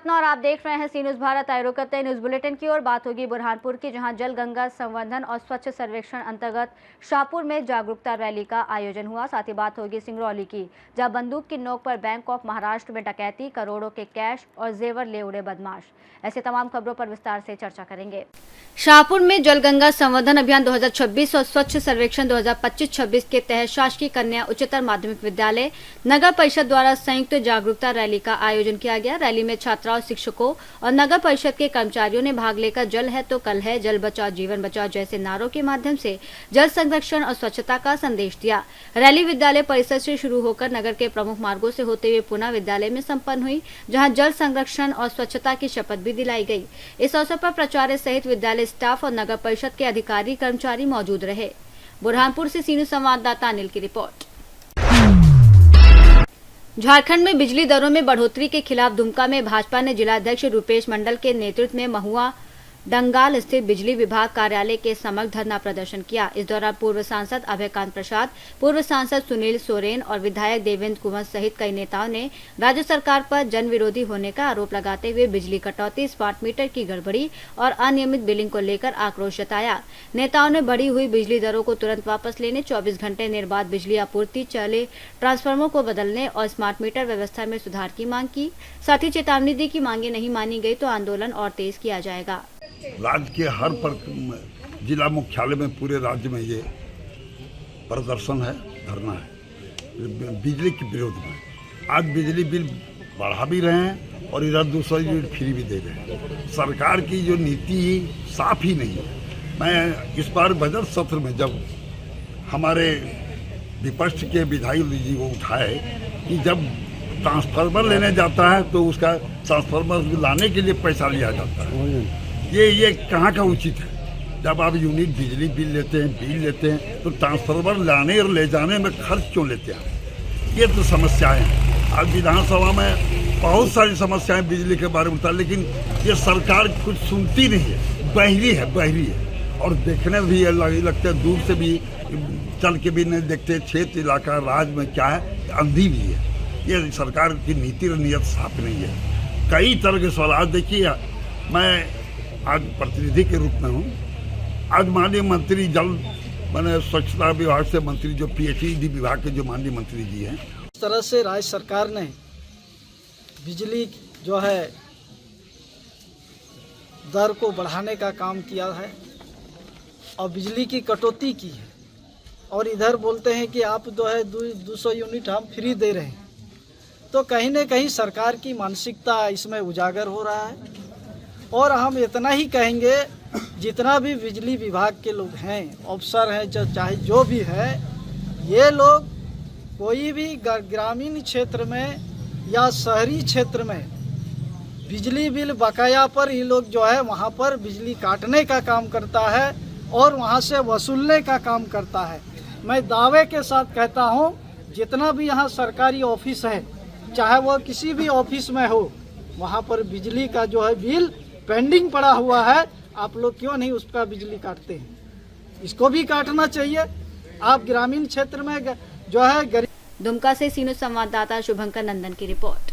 सपना और आप देख रहे हैं सी न्यूज़ भारत। आए करते हैं न्यूज़ बुलेटिन की ओर। बात होगी बुरहानपुर की, जहां जल गंगा संवर्धन और स्वच्छ सर्वेक्षण अंतर्गत शाहपुर में जागरूकता रैली का आयोजन हुआ। साथ ही बात होगी सिंगरौली की, जहां बंदूक की नोक पर बैंक ऑफ महाराष्ट्र में डकैती, करोड़ों के कैश और जेवर ले उड़े बदमाश। ऐसे तमाम खबरों पर विस्तार से चर्चा करेंगे। शाहपुर में जल गंगा संवर्धन अभियान 2026 और स्वच्छ सर्वेक्षण 2025-26 के तहत शासकीय कन्या उच्चतर माध्यमिक विद्यालय नगर परिषद द्वारा संयुक्त जागरूकता रैली का आयोजन किया गया। रैली में छात्राओं, शिक्षकों और नगर परिषद के कर्मचारियों ने भाग लेकर जल है तो कल है, जल बचाओ जीवन बचाओ जैसे नारों के माध्यम से जल संरक्षण और स्वच्छता का संदेश दिया। रैली विद्यालय परिसर से शुरू होकर नगर के प्रमुख मार्गों से होते हुए पुनः विद्यालय में संपन्न हुई, जहां जल संरक्षण और स्वच्छता की शपथ भी दिलाई गई। इस अवसर पर प्राचार्य सहित विद्यालय स्टाफ और नगर परिषद के अधिकारी कर्मचारी मौजूद रहे। बुरहानपुर से सी न्यूज़ संवाददाता अनिल की रिपोर्ट। झारखंड में बिजली दरों में बढ़ोतरी के खिलाफ दुमका में भाजपा ने जिलाध्यक्ष रूपेश मंडल के नेतृत्व में महुआ डंगाल स्थित बिजली विभाग कार्यालय के समक्ष धरना प्रदर्शन किया। इस दौरान पूर्व सांसद अभयकांत प्रसाद, पूर्व सांसद सुनील सोरेन और विधायक देवेंद्र कुंवर सहित कई नेताओं ने राज्य सरकार पर जन विरोधी होने का आरोप लगाते हुए बिजली कटौती, स्मार्ट मीटर की गड़बड़ी और अनियमित बिलिंग को लेकर आक्रोश जताया। नेताओं ने बढ़ी हुई बिजली दरों को तुरंत वापस लेने, 24 घंटे निर्बाध बिजली आपूर्ति, चले ट्रांसफार्मर को बदलने और स्मार्ट मीटर व्यवस्था में सुधार की मांग की। साथ ही चेतावनी दी कि मांगे नहीं मानी गई तो आंदोलन और तेज किया जाएगा। राज्य के हर जिला मुख्यालय में पूरे राज्य में ये प्रदर्शन है, धरना है बिजली के विरोध में। आज बिजली बिल बढ़ा भी रहे हैं और इधर 200 यूनिट फ्री भी दे रहे हैं। सरकार की जो नीति साफ ही नहीं है। मैं इस बार बजट सत्र में जब हमारे विपक्ष के विधायक जी को उठाए कि जब ट्रांसफार्मर लेने जाता है तो उसका ट्रांसफार्मर लाने के लिए पैसा लिया जाता है। ये कहाँ का उचित है? जब आप यूनिट बिजली बिल लेते हैं तो ट्रांसफार्मर लाने और ले जाने में खर्च क्यों लेते हैं? ये तो समस्याएं हैं। आज विधानसभा में बहुत सारी समस्याएं बिजली के बारे में होता है, लेकिन ये सरकार कुछ सुनती नहीं है, बहरी है और देखने भी लगता है, दूर से भी चल के भी नहीं देखते। क्षेत्र इलाका राज्य में क्या है, अंधी भी है। ये सरकार की नीति और नीयत साफ नहीं है। कई तरह के सवाल देखिए, मैं आज प्रतिनिधि के रूप में हूँ। आज माननीय मंत्री जल मैंने स्वच्छता विभाग से मंत्री जो पीएचईडी विभाग के जो माननीय मंत्री जी हैं, इस तरह से राज्य सरकार ने बिजली जो है दर को बढ़ाने का काम किया है और बिजली की कटौती की है। और इधर बोलते हैं कि आप जो है 200 यूनिट हम फ्री दे रहे हैं। तो कहीं न कहीं सरकार की मानसिकता इसमें उजागर हो रहा है। और हम इतना ही कहेंगे, जितना भी बिजली विभाग के लोग हैं, अफसर हैं, चाहे जो भी है, ये लोग कोई भी ग्रामीण क्षेत्र में या शहरी क्षेत्र में बिजली बिल बकाया पर ये लोग जो है वहाँ पर बिजली काटने का काम करता है और वहाँ से वसूलने का काम करता है। मैं दावे के साथ कहता हूँ, जितना भी यहाँ सरकारी ऑफिस है, चाहे वो किसी भी ऑफिस में हो, वहाँ पर बिजली का जो है बिल पेंडिंग पड़ा हुआ है। आप लोग क्यों नहीं उसका बिजली काटते हैं? इसको भी काटना चाहिए। आप ग्रामीण क्षेत्र में जो है गरीब। दुमका से सी न्यूज़ संवाददाता शुभंकर नंदन की रिपोर्ट।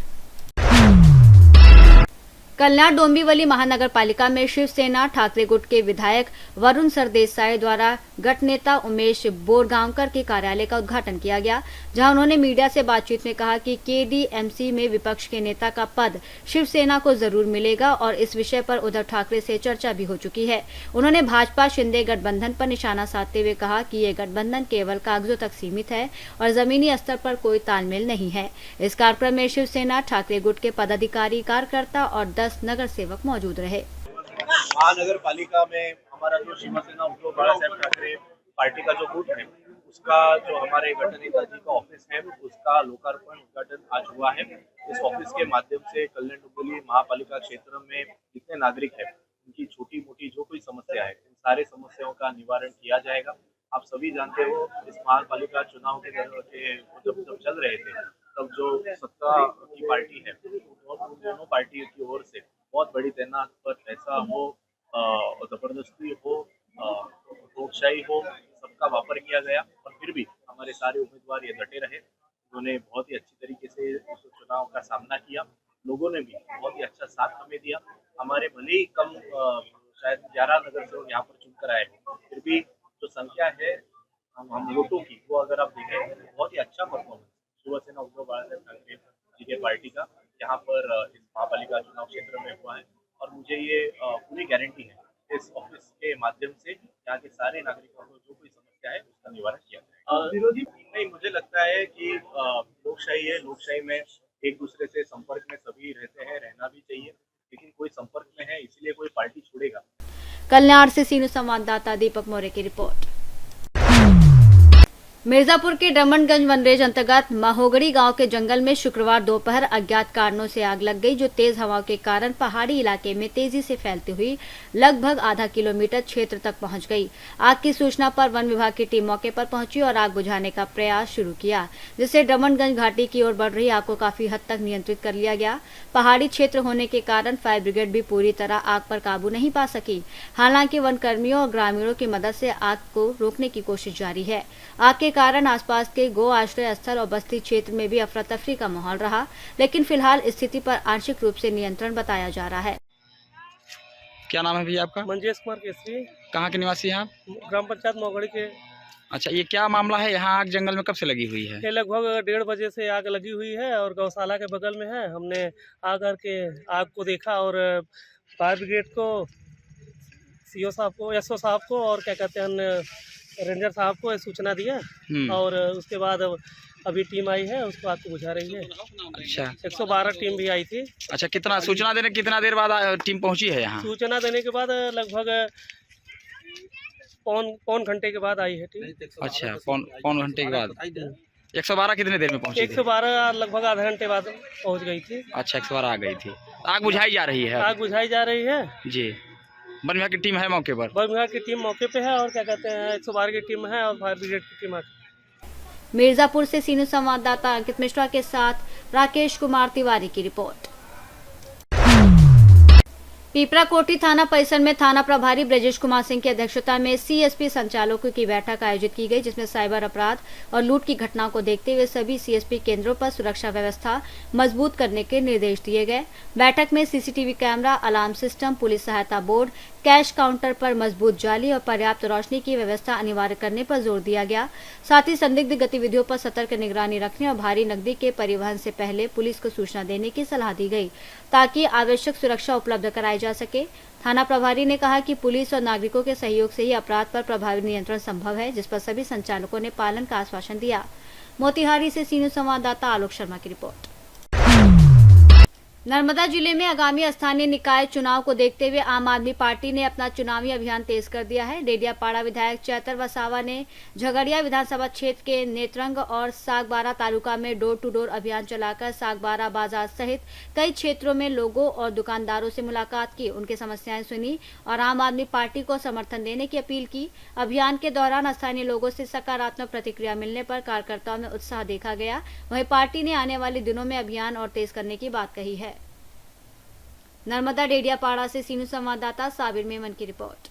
कल्याण डोंबिवली महानगर पालिका में शिवसेना ठाकरे गुट के विधायक वरुण सरदेसाई द्वारा गट नेता उमेश बोरगांवकर के कार्यालय का उद्घाटन किया गया, जहां उन्होंने मीडिया से बातचीत में कहा कि केडीएमसी में विपक्ष के नेता का पद शिवसेना को जरूर मिलेगा और इस विषय पर उद्धव ठाकरे से चर्चा भी हो चुकी है। उन्होंने भाजपा शिंदे गठबंधन पर निशाना साधते हुए कहा कि ये गठबंधन केवल कागजों तक सीमित है और जमीनी स्तर पर कोई तालमेल नहीं है। इस कार्यक्रम में शिवसेना ठाकरे गुट के पदाधिकारी, कार्यकर्ता और 10 नगर सेवक मौजूद रहे। महानगर पालिका में हमारा जो शिवसेना उद्धव बाला साहब ठाकरे पार्टी का जो बूथ है, उसका जो हमारे गठ नेता जी का ऑफिस है, उसका लोकार्पण उद्घाटन आज हुआ है। इस ऑफिस के माध्यम से कल्याण डोंबिवली महापालिका क्षेत्र में जितने नागरिक है, उनकी छोटी मोटी जो कोई समस्या है, इन सारे समस्याओं का निवारण किया जाएगा। आप सभी जानते हो, इस महापालिका चुनाव के जब चल रहे थे, तब जो सत्ता की पार्टी है, दोनों पार्टियों की ओर से बहुत बड़ी तैनात पर पैसा हो, जबरदस्ती हो, लोकशाही हो, सबका वापर किया गया और फिर भी हमारे सारे उम्मीदवार ये डटे रहे। उन्होंने बहुत ही अच्छी तरीके से उस चुनाव का सामना किया। लोगों ने भी बहुत ही अच्छा साथ हमें दिया। हमारे भले ही कम शायद 11 नगर सेवक यहाँ पर चुनकर आए हो, फिर भी जो संख्या है हम वोटों की, वो अगर आप देखें तो बहुत ही अच्छा परफॉर्मेंस शिवसेना उद्धव बाळासाहेब ठाकरे जी के पार्टी का यहाँ पर इस महापालिका चुनाव क्षेत्र में हुआ है। और मुझे ये पूरी गारंटी है इस ऑफिस के माध्यम से यहाँ के सारे नागरिकों को जो कोई समस्या है उसका निवारण किया जाए। विरोधी नहीं, मुझे लगता है कि लोकशाही है, लोकशाही में एक दूसरे से संपर्क में सभी रहते हैं, रहना भी चाहिए, लेकिन कोई संपर्क में है इसलिए कोई पार्टी छोड़ेगा। कल्याण से सीनू संवाददाता दीपक मौर्य की रिपोर्ट। मिर्जापुर के रमनगंज वनरेंज अंतर्गत महोगड़ी गांव के जंगल में शुक्रवार दोपहर अज्ञात कारणों से आग लग गई, जो तेज हवाओं के कारण पहाड़ी इलाके में तेजी से फैलती हुई लगभग आधा किलोमीटर क्षेत्र तक पहुंच गई। आग की सूचना पर वन विभाग की टीम मौके पर पहुंची और आग बुझाने का प्रयास शुरू किया, जिससे रमनगंज घाटी की ओर बढ़ रही आग को काफी हद तक नियंत्रित कर लिया गया। पहाड़ी क्षेत्र होने के कारण फायर ब्रिगेड भी पूरी तरह आग पर काबू नहीं पा सकी। हालांकि वन कर्मियों और ग्रामीणों की मदद से आग को रोकने की कोशिश जारी है। आग के कारण आसपास के गो आश्रय स्थल और बस्ती क्षेत्र में भी अफरा तफरी का माहौल रहा, लेकिन फिलहाल स्थिति पर आंशिक रूप से नियंत्रण बताया जा रहा है। क्या नाम है भैया आपका? मंजेश कुमार केसरी। कहाँ के निवासी हैं आप? ग्राम पंचायत मोगड़ी के। अच्छा, ये क्या मामला है? यहाँ आग जंगल में कब से लगी हुई है? ये लगभग 1:30 बजे से आग लगी हुई है और गौशाला के बगल में है। हमने आकर के आग को देखा और फायर ब्रिगेड को, सीओ साहब को, एसओ साहब को और क्या कहते हैं रेंजर साहब को सूचना दिया और उसके बाद अभी टीम आई है, उसको आग को बुझा रही है। अच्छा, 112 टीम भी आई थी। अच्छा, कितना सूचना देने कितना देर बाद टीम पहुंची है यहाँ? सूचना देने के बाद लगभग पौन घंटे के बाद आई है टीम। अच्छा, पौन घंटे के बाद। 112 कितने देर में पहुंची? 112 लगभग आधा घंटे बाद पहुंच गई थी। अच्छा, 112 आ गई थी। आग बुझाई जा रही है? आग बुझाई जा रही है जी। वन विभाग की टीम है मौके पर? वन विभाग की टीम मौके पे है और क्या कहते हैं 112 की टीम है और फायर ब्रिगेड की टीम है। मिर्जापुर से सीनू संवाददाता अंकित मिश्रा के साथ राकेश कुमार तिवारी की रिपोर्ट। पीपरा कोठी थाना परिसर में थाना प्रभारी ब्रजेश कुमार सिंह की अध्यक्षता में सीएसपी संचालकों की बैठक आयोजित की गई, जिसमें साइबर अपराध और लूट की घटनाओं को देखते हुए सभी सीएसपी केंद्रों पर सुरक्षा व्यवस्था मजबूत करने के निर्देश दिए गए। बैठक में CCTV camera, alarm system, police सहायता बोर्ड, कैश काउंटर पर मजबूत जाली और पर्याप्त रोशनी की व्यवस्था अनिवार्य करने पर जोर दिया गया। साथ ही संदिग्ध गतिविधियों पर सतर्क निगरानी रखने और भारी नकदी के परिवहन से पहले पुलिस को सूचना देने की सलाह दी गई, ताकि आवश्यक सुरक्षा उपलब्ध कराई जा सके। थाना प्रभारी ने कहा कि पुलिस और नागरिकों के सहयोग से ही अपराध पर प्रभावी नियंत्रण संभव है, जिस पर सभी संचालकों ने पालन का आश्वासन दिया। मोतिहारी से सीनू संवाददाता आलोक शर्मा की रिपोर्ट। नर्मदा जिले में आगामी स्थानीय निकाय चुनाव को देखते हुए आम आदमी पार्टी ने अपना चुनावी अभियान तेज कर दिया है। डेडियापाड़ा विधायक चैतर वसावा ने झगड़िया विधानसभा क्षेत्र के नेत्रंग और सागबारा तालुका में डोर टू डोर अभियान चलाकर सागबारा बाजार सहित कई क्षेत्रों में लोगों और दुकानदारों से मुलाकात की, उनकी समस्याएं सुनी और आम आदमी पार्टी को समर्थन देने की अपील की। अभियान के दौरान स्थानीय लोगों से सकारात्मक प्रतिक्रिया मिलने पर कार्यकर्ताओं में उत्साह देखा गया। वहीं पार्टी ने आने वाले दिनों में अभियान और तेज करने की बात कही है। नर्मदा डेडियापाड़ा से सीनू संवाददाता साबिर मेमन की रिपोर्ट।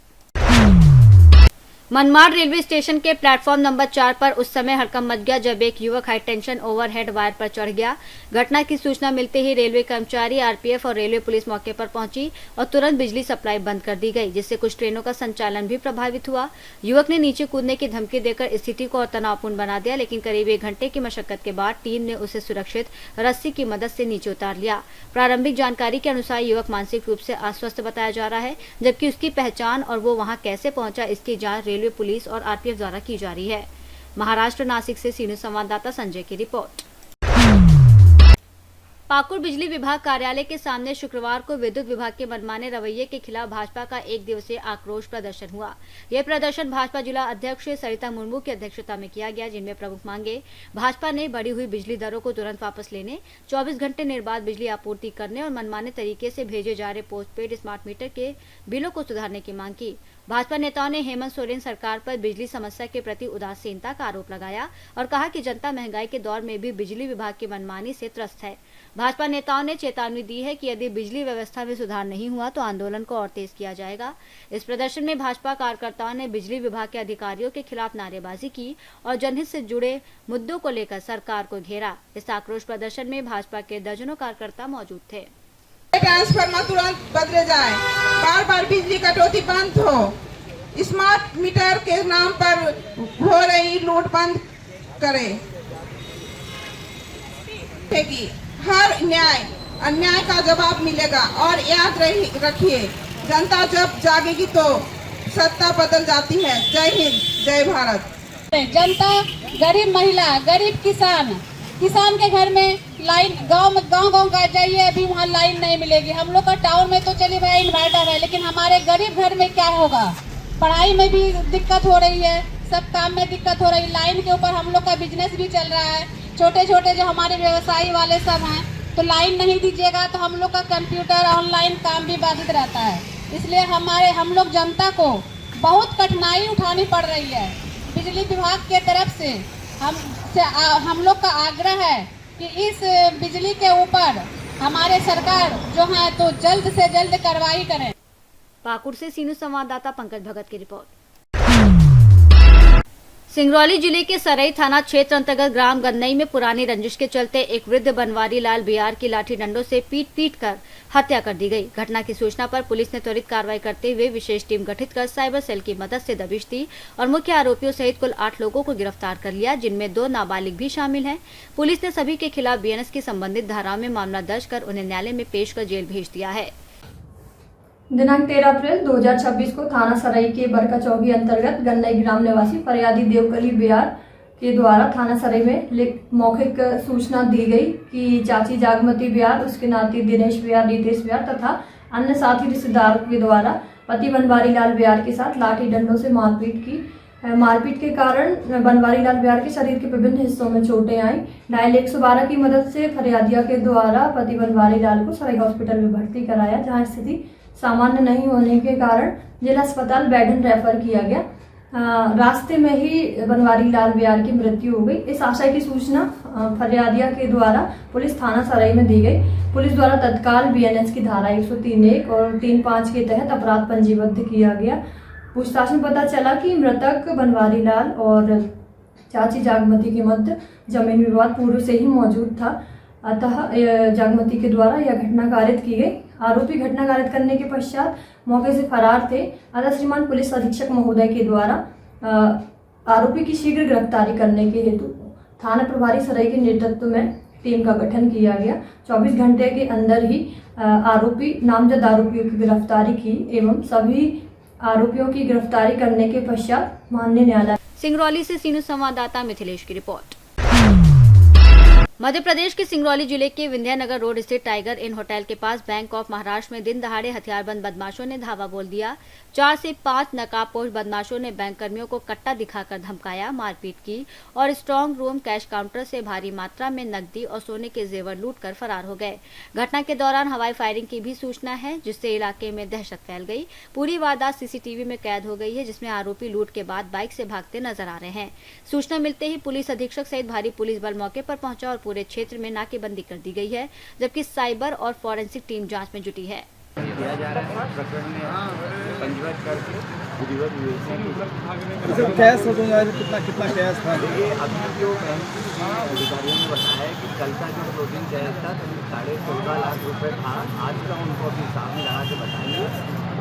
मनमाड़ रेलवे स्टेशन के प्लेटफॉर्म नंबर 4 पर उस समय हड़कंप मच गया जब एक युवक हाई टेंशन ओवरहेड वायर पर चढ़ गया। घटना की सूचना मिलते ही रेलवे कर्मचारी, आरपीएफ और रेलवे पुलिस मौके पर पहुंची और तुरंत बिजली सप्लाई बंद कर दी गई, जिससे कुछ ट्रेनों का संचालन भी प्रभावित हुआ। युवक ने नीचे कूदने की धमकी देकर स्थिति को और तनावपूर्ण बना दिया, लेकिन करीब 1 घंटे की मशक्कत के बाद टीम ने उसे सुरक्षित रस्सी की मदद से नीचे उतार लिया। प्रारंभिक जानकारी के अनुसार युवक मानसिक रूप से अस्वस्थ बताया जा रहा है, जबकि उसकी पहचान और वो वहां कैसे पहुंचा इसकी जांच रेलवे पुलिस और आरपीएफ द्वारा की जा रही है। महाराष्ट्र नासिक से सीनू संवाददाता संजय की रिपोर्ट। पाकुड़ बिजली विभाग कार्यालय के सामने शुक्रवार को विद्युत विभाग के मनमाने रवैये के खिलाफ भाजपा का 1 दिवसीय आक्रोश प्रदर्शन हुआ। यह प्रदर्शन भाजपा जिला अध्यक्ष सरिता मुर्मू की अध्यक्षता में किया गया, जिनमें प्रमुख मांगे भाजपा ने बढ़ी हुई बिजली दरों को तुरंत वापस लेने, 24 घंटे निर्बाध बिजली आपूर्ति करने और मनमाने तरीके से भेजे जा रहे पोस्टपेड स्मार्ट मीटर के बिलों को सुधारने की मांग की। भाजपा नेताओं ने हेमंत सोरेन सरकार पर बिजली समस्या के प्रति उदासीनता का आरोप लगाया और कहा कि जनता महंगाई के दौर में भी बिजली विभाग की मनमानी से त्रस्त है। भाजपा नेताओं ने चेतावनी दी है कि यदि बिजली व्यवस्था में सुधार नहीं हुआ तो आंदोलन को और तेज किया जाएगा। इस प्रदर्शन में भाजपा कार्यकर्ताओं ने बिजली विभाग के अधिकारियों के खिलाफ नारेबाजी की और जनहित से जुड़े मुद्दों को लेकर सरकार को घेरा। इस आक्रोश प्रदर्शन में भाजपा के दर्जनों कार्यकर्ता मौजूद थे। ट्रांसफार्मर तुरंत बदले जाए, बार बार बिजली कटौती बंद हो, स्मार्ट मीटर के नाम पर हो रही लूट बंद करे, हर न्याय अन्याय का जवाब मिलेगा। और याद रखिए, जनता जब जागेगी तो सत्ता बदल जाती है। जय हिंद, जय भारत। जनता, गरीब महिला, गरीब किसान के घर में लाइन गांव का जाइए, अभी वहाँ लाइन नहीं मिलेगी। हम लोग का टाउन में तो चलिए भाई इन्वर्टर है, लेकिन हमारे गरीब घर में क्या होगा? पढ़ाई में भी दिक्कत हो रही है, सब काम में दिक्कत हो रही है। लाइन के ऊपर हम लोग का बिजनेस भी चल रहा है, छोटे छोटे जो हमारे व्यवसायी वाले सब हैं, तो लाइन नहीं दीजिएगा तो हम लोग का कंप्यूटर ऑनलाइन काम भी बाधित रहता है। इसलिए हम लोग जनता को बहुत कठिनाई उठानी पड़ रही है। बिजली विभाग के तरफ से हम लोग का आग्रह है कि इस बिजली के ऊपर हमारे सरकार जो है तो जल्द से जल्द कार्रवाई करें। पाकुड़ से सीनू संवाददाता पंकज भगत की रिपोर्ट। सिंगरौली जिले के सरई थाना क्षेत्र अंतर्गत ग्राम गन्नई में पुरानी रंजिश के चलते एक वृद्ध बनवारी लाल बिहार की लाठी डंडों से पीट कर हत्या कर दी गई। घटना की सूचना पर पुलिस ने त्वरित कार्रवाई करते हुए विशेष टीम गठित कर साइबर सेल की मदद से दबिश दी और मुख्य आरोपियों सहित कुल 8 लोगों को गिरफ्तार कर लिया, जिनमें 2 नाबालिग भी शामिल हैं। पुलिस ने सभी के खिलाफ बीएनएस की संबंधित धाराओं में मामला दर्ज कर उन्हें न्यायालय में पेश कर जेल भेज दिया है। दिनांक 13 अप्रैल 2026 को थाना सराई के बरका चौकी अंतर्गत गन्नई ग्राम निवासी फरियादी देवकली बिहार के द्वारा थाना सराई में मौखिक सूचना दी गई कि चाची जागमती बिहार, उसके नाती दिनेश बिहार, रितेश बिहार तथा अन्य साथी रिश्तेदारों के द्वारा पति बनवारी लाल बिहार के साथ लाठी डंडों से मारपीट की। मारपीट के कारण बनवारी लाल बिहार के शरीर के विभिन्न हिस्सों में चोटें आई। डायल 112 की मदद से फरियादिया के द्वारा पति बनवारी लाल को सराई हॉस्पिटल में भर्ती कराया, जहाँ स्थिति सामान्य नहीं होने के कारण जिला अस्पताल बैडन रेफर किया गया। रास्ते में ही बनवारी लाल बिहार की मृत्यु हो गई। इस आशय की सूचना फरियादिया के द्वारा पुलिस थाना सराई में दी गई। पुलिस द्वारा तत्काल बीएनएस की धारा 103(1) और 3(5) के तहत अपराध पंजीबद्ध किया गया। पूछताछ में पता चला कि मृतक बनवारी लाल और चाची जागमती के मध्य जमीन विवाद पूर्व से ही मौजूद था, अतः जागमती के द्वारा यह घटना कारित की गई। आरोपी घटना कारित करने के पश्चात मौके से फरार थे, अतः श्रीमान पुलिस अधीक्षक महोदय के द्वारा आरोपी की शीघ्र गिरफ्तारी करने के हेतु थाना प्रभारी सराई के नेतृत्व में टीम का गठन किया गया। 24 घंटे के अंदर ही नामजद आरोपियों की गिरफ्तारी की एवं सभी आरोपियों की गिरफ्तारी करने के पश्चात माननीय न्यायालय। सिंगरौली से सीनू संवाददाता मिथिलेश की रिपोर्ट। मध्य प्रदेश के सिंगरौली जिले के विंध्यानगर रोड स्थित टाइगर इन होटल के पास बैंक ऑफ महाराष्ट्र में दिन दहाड़े हथियारबंद बदमाशों ने धावा बोल दिया। 4 से 5 नकाबपोश बदमाशों ने बैंक कर्मियों को कट्टा दिखाकर धमकाया, मारपीट की और स्ट्रांग रूम कैश काउंटर से भारी मात्रा में नकदी और सोने के जेवर लूटकर फरार हो गए। घटना के दौरान हवाई फायरिंग की भी सूचना है, जिससे इलाके में दहशत फैल गई। पूरी वारदात सीसीटीवी में कैद हो गई है, जिसमें आरोपी लूट के बाद बाइक से भागते नजर आ रहे हैं। सूचना मिलते ही पुलिस अधीक्षक सहित भारी पुलिस बल मौके पर पहुंचा और पूरे क्षेत्र में नाकेबंदी कर दी गई है, जबकि साइबर और फॉरेंसिक टीम जांच में जुटी है। किया जा रहा है प्रकरण में पंजीबद्ध करके विधिवत कैश कितना कैश था? देखिए, अभी जो अधिकारियों ने बताया है कि कल का जो क्लोजिंग कैश था 14.5 लाख रुपए था। आज का उनको अभी सामने लगा के बताएंगे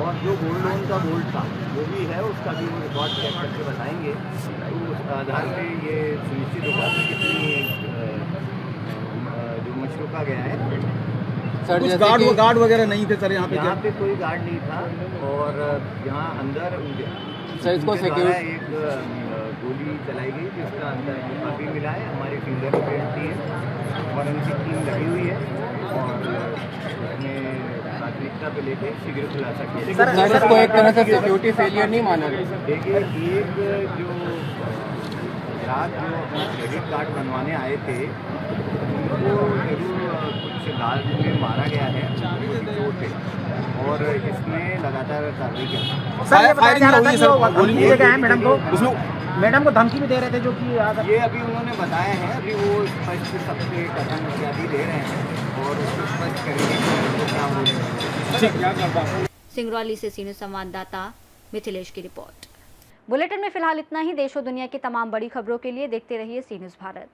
और जो गोल्ड लोन का गोल्ड था वो भी है, उसका भी रिकॉर्ड चेक करके बताएंगे। तो उस आधार पर ये सुनिश्चित होगा कि कितनी जो मशरूका गया है। सर, कुछ गार्ड वगैरह नहीं थे सर यहाँ पे कोई गार्ड नहीं था और यहाँ अंदर सर इसको सिक्योरिटी एक गोली चलाई गई जिसका अंदर काफ़ी मिला है। हमारी फिंगर प्रिंट है और उनकी टीम लगी हुई है और उसमें प्राथमिकता पे लेके शीघ्र खुलासा किया। सर इसको एक तरह से सिक्योरिटी फेलियर नहीं माना गया। देखिए, एक जो ग्राहक जो अपना क्रेडिट कार्ड बनवाने आए थे वो जरूर कुछ गाल में मारा गया है चोट है और इसमें लगातार कार्रवाई की सर ये बताया जा रहा था कि वो धमकी दे गए हैं मैडम को, मैडम को धमकी भी दे रहे थे जो कि ये अभी उन्होंने बताया है, अभी वो स्पष्ट सबसे कथन इत्यादि दे रहे हैं और उसको स्पष्ट करेंगे कि क्या हो रहा है। सिंगरौली से सीनियर संवाददाता मिथिलेश की रिपोर्ट। बुलेटिन में फिलहाल इतना ही। देश और दुनिया की तमाम बड़ी खबरों के लिए देखते रहिए सी न्यूज़ भारत।